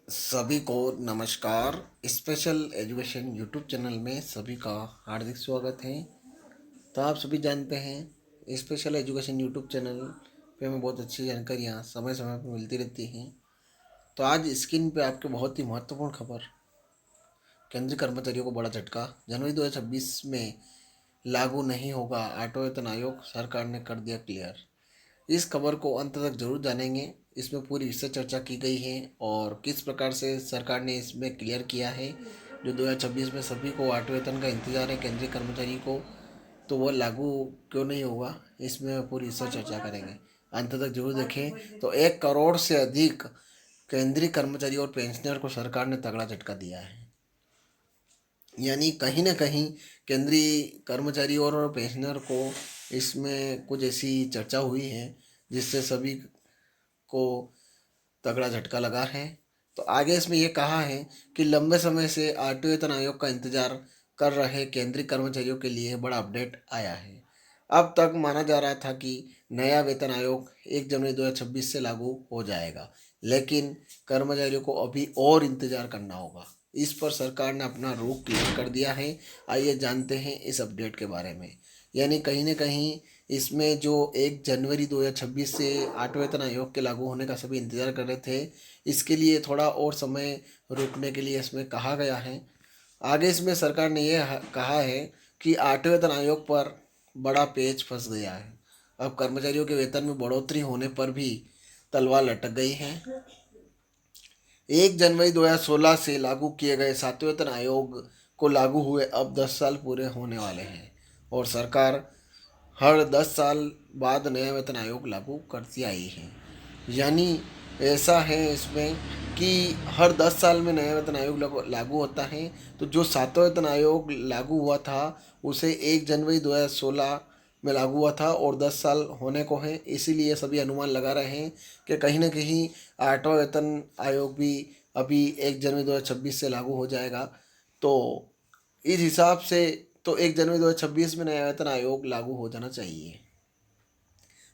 सभी को नमस्कार। स्पेशल एजुकेशन यूट्यूब चैनल में सभी का हार्दिक स्वागत है। तो आप सभी जानते हैं स्पेशल एजुकेशन यूट्यूब चैनल पे हमें बहुत अच्छी जानकारियाँ समय समय पर मिलती रहती हैं। तो आज स्क्रीन पे आपके बहुत ही महत्वपूर्ण खबर, केंद्रीय कर्मचारियों को बड़ा झटका, जनवरी 2026 में लागू नहीं होगा ऑटो वेतन आयोग, सरकार ने कर दिया क्लियर। इस खबर को अंत तक जरूर जानेंगे। इसमें पूरी विस्तृत चर्चा की गई है और किस प्रकार से सरकार ने इसमें क्लियर किया है। जो 2026 में सभी को ऑटो वेतन का इंतजार है केंद्रीय कर्मचारी को, तो वह लागू क्यों नहीं होगा, इसमें पूरी विस्तृत चर्चा करेंगे। अंत तक जरूर देखें। तो 1 करोड़ से अधिक केंद्रीय कर्मचारी और पेंशनर को सरकार ने तगड़ा झटका दिया है। यानी कहीं ना कहीं केंद्रीय कर्मचारी और पेंशनर को इसमें कुछ ऐसी चर्चा हुई है जिससे सभी को तगड़ा झटका लगा है। तो आगे इसमें यह कहा है कि लंबे समय से ऑटो वेतन आयोग का इंतजार कर रहे केंद्रीय कर्मचारियों के लिए बड़ा अपडेट आया है। अब तक माना जा रहा था कि नया वेतन आयोग 1 जनवरी 2026 से लागू हो जाएगा, लेकिन कर्मचारियों को अभी और इंतजार करना होगा। इस पर सरकार ने अपना रुख क्लियर कर दिया है। आइए जानते हैं इस अपडेट के बारे में। यानी कहीं ना कहीं इसमें जो 1 जनवरी 2026 से ऑटो वेतन आयोग के लागू होने का सभी इंतजार कर रहे थे, इसके लिए थोड़ा और समय रुकने के लिए इसमें कहा गया है। आगे इसमें सरकार ने यह कहा है कि ऑटो वेतन आयोग पर बड़ा पेच फंस गया है। अब कर्मचारियों के वेतन में बढ़ोतरी होने पर भी तलवार लटक गई है। 1 जनवरी 2016 से लागू किए गए 7वें वेतन आयोग को लागू हुए अब 10 साल पूरे होने वाले हैं और सरकार हर 10 साल बाद नया वेतन आयोग लागू करती आई है। यानी ऐसा है इसमें कि हर 10 साल में नया वेतन आयोग लागू होता है। तो जो 7वां वेतन आयोग लागू हुआ था उसे 1 जनवरी 2016 में लागू हुआ था और 10 साल होने को है। इसीलिए सभी अनुमान लगा रहे हैं कि कहीं ना कहीं 8वां वेतन आयोग भी अभी 1 जनवरी 2026 से लागू हो जाएगा। तो इस हिसाब से तो 1 जनवरी 2026 में नया वेतन आयोग लागू हो जाना चाहिए।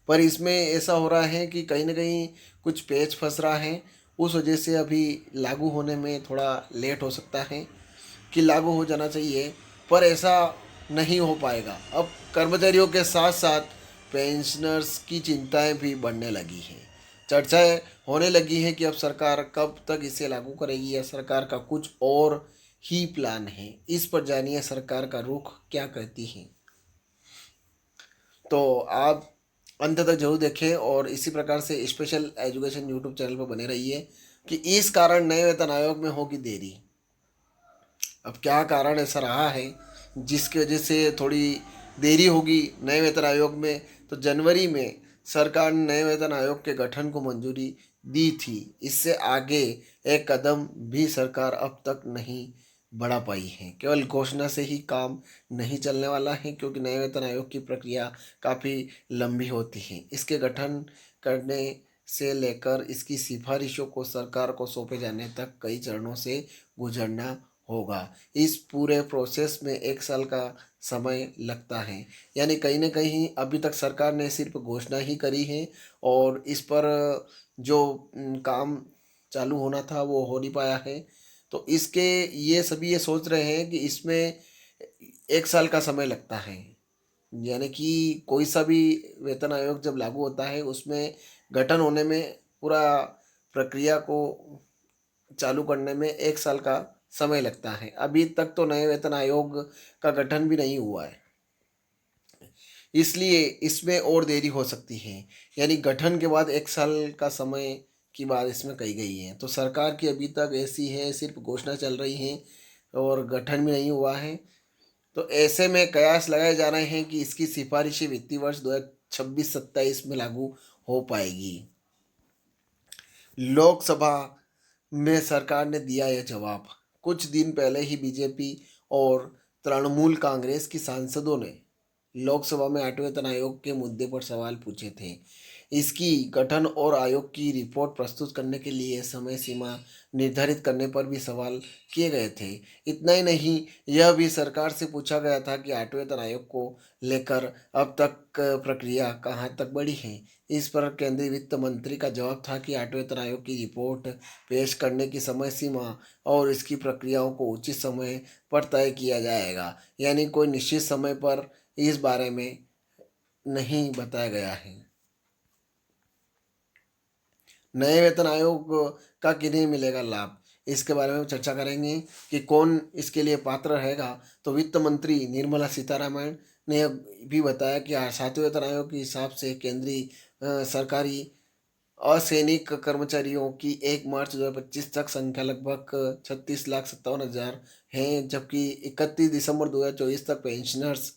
पर इसमें ऐसा हो रहा है कि कहीं ना कहीं कुछ पेच फंस रहा है, उस वजह से अभी लागू होने में थोड़ा लेट हो सकता है। कि लागू हो जाना चाहिए पर ऐसा नहीं हो पाएगा। अब कर्मचारियों के साथ साथ पेंशनर्स की चिंताएं भी बढ़ने लगी हैं। चर्चाएं होने लगी हैं कि अब सरकार कब तक इसे लागू करेगी या सरकार का कुछ और ही प्लान है। इस पर जानिए सरकार का रुख क्या कहती है। तो आप अंत तक जरूर देखें और इसी प्रकार से स्पेशल एजुकेशन यूट्यूब चैनल पर बने रहिए कि इस कारण नए वेतन आयोग में होगी देरी। अब क्या कारण ऐसा रहा है जिसकी वजह से थोड़ी देरी होगी नए वेतन आयोग में। तो जनवरी में सरकार ने नए वेतन आयोग के गठन को मंजूरी दी थी। इससे आगे एक कदम भी सरकार अब तक नहीं बढ़ा पाई है। केवल घोषणा से ही काम नहीं चलने वाला है, क्योंकि नए वेतन आयोग की प्रक्रिया काफ़ी लंबी होती है। इसके गठन करने से लेकर इसकी सिफारिशों को सरकार को सौंपे जाने तक कई चरणों से गुजरना होगा। इस पूरे प्रोसेस में 1 साल का समय लगता है। यानी कहीं ना कहीं अभी तक सरकार ने सिर्फ घोषणा ही करी है और इस पर जो काम चालू होना था वो हो नहीं पाया है। तो इसके ये सभी ये सोच रहे हैं कि इसमें 1 साल का समय लगता है। यानी कि कोई सा भी वेतन आयोग जब लागू होता है उसमें गठन होने में पूरा प्रक्रिया को चालू करने में 1 साल का समय लगता है। अभी तक तो नए वेतन आयोग का गठन भी नहीं हुआ है, इसलिए इसमें और देरी हो सकती है। यानी गठन के बाद 1 साल का समय की बात इसमें कही गई है। तो सरकार की अभी तक ऐसी है, सिर्फ घोषणा चल रही है और गठन भी नहीं हुआ है। तो ऐसे में कयास लगाए जा रहे हैं कि इसकी सिफारिशें वित्तीय वर्ष 2026-27 में लागू हो पाएगी। लोकसभा में सरकार ने दिया यह जवाब। कुछ दिन पहले ही बीजेपी और तृणमूल कांग्रेस की सांसदों ने लोकसभा में ऑटो वेतन आयोग के मुद्दे पर सवाल पूछे थे। इसकी गठन और आयोग की रिपोर्ट प्रस्तुत करने के लिए समय सीमा निर्धारित करने पर भी सवाल किए गए थे। इतना ही नहीं, यह भी सरकार से पूछा गया था कि 8वें वेतन आयोग को लेकर अब तक प्रक्रिया कहाँ तक बढ़ी है। इस पर केंद्रीय वित्त मंत्री का जवाब था कि 8वें वेतन आयोग की रिपोर्ट पेश करने की समय सीमा और इसकी प्रक्रियाओं को उचित समय पर तय किया जाएगा। यानी कोई निश्चित समय पर इस बारे में नहीं बताया गया है। नए वेतन आयोग का किन्हें मिलेगा लाभ, इसके बारे में चर्चा करेंगे कि कौन इसके लिए पात्र रहेगा। तो वित्त मंत्री निर्मला सीतारमण ने भी बताया कि 7वें वेतन आयोग के हिसाब से केंद्रीय सरकारी असैनिक कर्मचारियों की 1 मार्च 2025 तक संख्या लगभग 36,57,000 है, जबकि 31 दिसंबर 2024 तक पेंशनर्स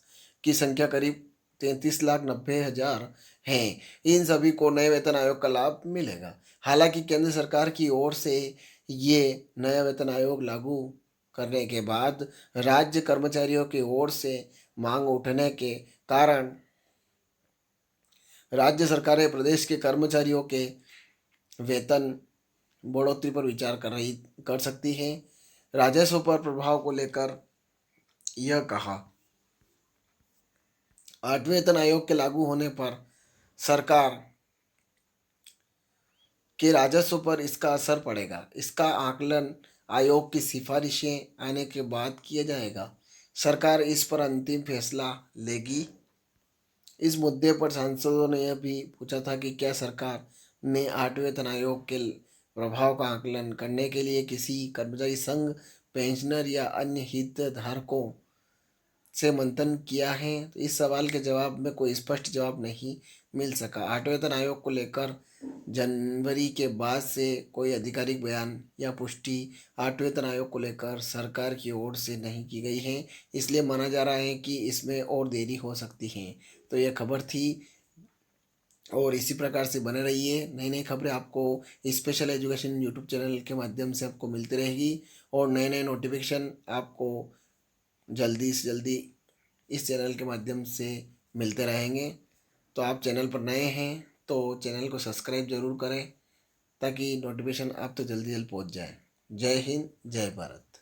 की संख्या करीब 33,90,000 है। इन सभी को नए वेतन आयोग का लाभ मिलेगा। हालांकि केंद्र सरकार की ओर से ये नया वेतन आयोग लागू करने के बाद राज्य कर्मचारियों की ओर से मांग उठने के कारण राज्य सरकारें प्रदेश के कर्मचारियों के वेतन बढ़ोतरी पर विचार कर सकती हैं। राजस्व पर प्रभाव को लेकर यह कहा, 8वें वेतन आयोग के लागू होने पर सरकार के राजस्व पर इसका असर पड़ेगा। इसका आकलन आयोग की सिफारिशें आने के बाद किया जाएगा। सरकार इस पर अंतिम फैसला लेगी। इस मुद्दे पर सांसदों ने यह भी पूछा था कि क्या सरकार ने 8वें वेतन आयोग के प्रभाव का आकलन करने के लिए किसी कर्मचारी संघ, पेंशनर या अन्य हितधारकों से मंथन किया है। तो इस सवाल के जवाब में कोई स्पष्ट जवाब नहीं मिल सका। 8वें वेतन आयोग को लेकर जनवरी के बाद से कोई आधिकारिक बयान या पुष्टि 8वें वेतन आयोग को लेकर सरकार की ओर से नहीं की गई है। इसलिए माना जा रहा है कि इसमें और देरी हो सकती है। तो यह खबर थी और इसी प्रकार से बने रहिए। नई नई खबरें आपको स्पेशल एजुकेशन यूट्यूब चैनल के माध्यम से आपको मिलती रहेगी और नए नए नोटिफिकेशन आपको जल्दी से जल्दी इस चैनल के माध्यम से मिलते रहेंगे। तो आप चैनल पर नए हैं तो चैनल को सब्सक्राइब जरूर करें ताकि नोटिफिकेशन आप तो जल्दी जल्दी पहुंच जाए। जय हिंद, जय भारत।